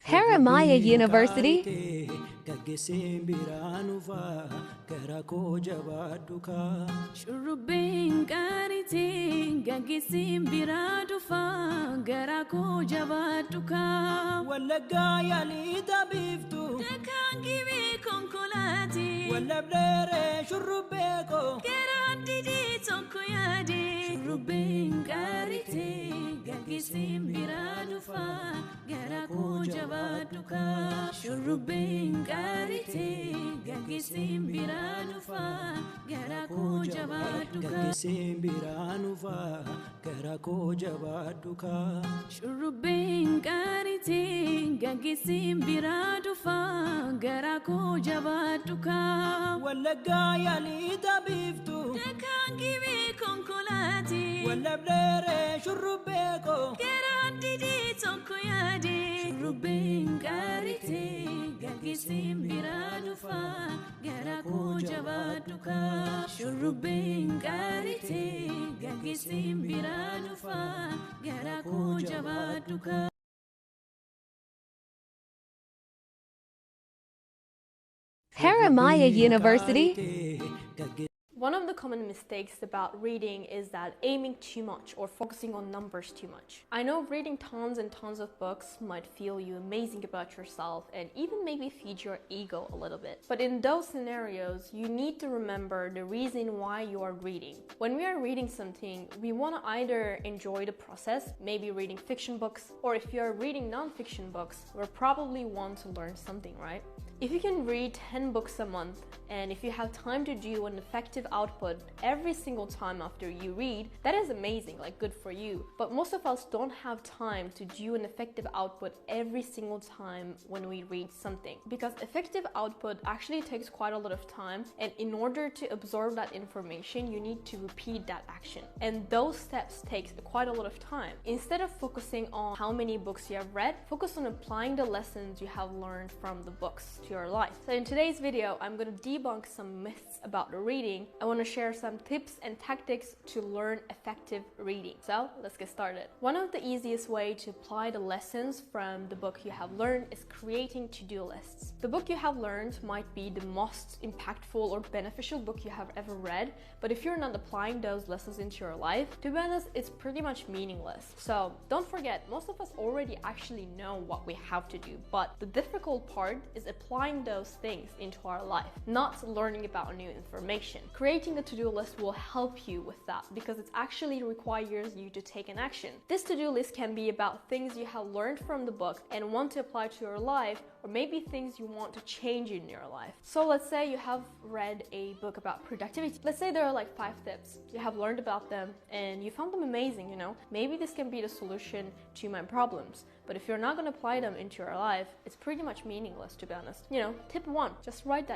Haramaya University. Shurubin kariti gagisim biradufa garako jabaduka walaga yali tabiftu takangibi konkolati walabdere shurubeko gerandidi tonkoyadi Shurubin kariti gagisim biradufa garako jabaduka Shurubin kariti gagisim biradufa garako jabaduka Gagisimbiranufa garako jabaduka Shurubin kariti gagisim biradufa garako jabaduka walaga yali tabiftu takangibi konkolati walabdere shurubeko gerandidi tonkoyadi Shurubin kariti gagisim biradufa garako jabaduka Shurubin kariti gagisim biradufa garako jabaduka Haramaya University. One of the common mistakes about reading is that aiming too much or focusing on numbers too much. I know reading tons and tons of books might feel you amazing about yourself and even maybe feed your ego a little bit. But in those scenarios, you need to remember the reason why you are reading. When we are reading something, we want to either enjoy the process, maybe reading fiction books, or if you are reading non-fiction books, we probably want to learn something, right? If you can read 10 books a month, and if you have time to do an effective output every single time after you read, that is amazing, like good for you. But most of us don't have time to do an effective output every single time when we read something. Because effective output actually takes quite a lot of time, and in order to absorb that information, you need to repeat that action. And those steps takes quite a lot of time. Instead of focusing on how many books you have read, focus on applying the lessons you have learned from the books to your life. So in today's video, I'm going to debunk some myths about reading. I want to share some tips and tactics to learn effective reading. So let's get started. One of the easiest way to apply the lessons from the book you have learned is creating to-do lists. The book you have learned might be the most impactful or beneficial book you have ever read, but if you're not applying those lessons into your life, to be honest, it's pretty much meaningless. So don't forget, most of us already actually know what we have to do, but the difficult part is applying those things into our life, not learning about new information. Creating a to-do list will help you with that because it actually requires you to take an action. This to-do list can be about things you have learned from the book and want to apply to your life, or maybe things you want to change in your life. So let's say you have read a book about productivity. Let's say there are like 5 tips. You have learned about them and you found them amazing, you know. Maybe this can be the solution to my problems. But if you're not going to apply them into your life, it's pretty much meaningless, to be honest. You know, tip 1, just write that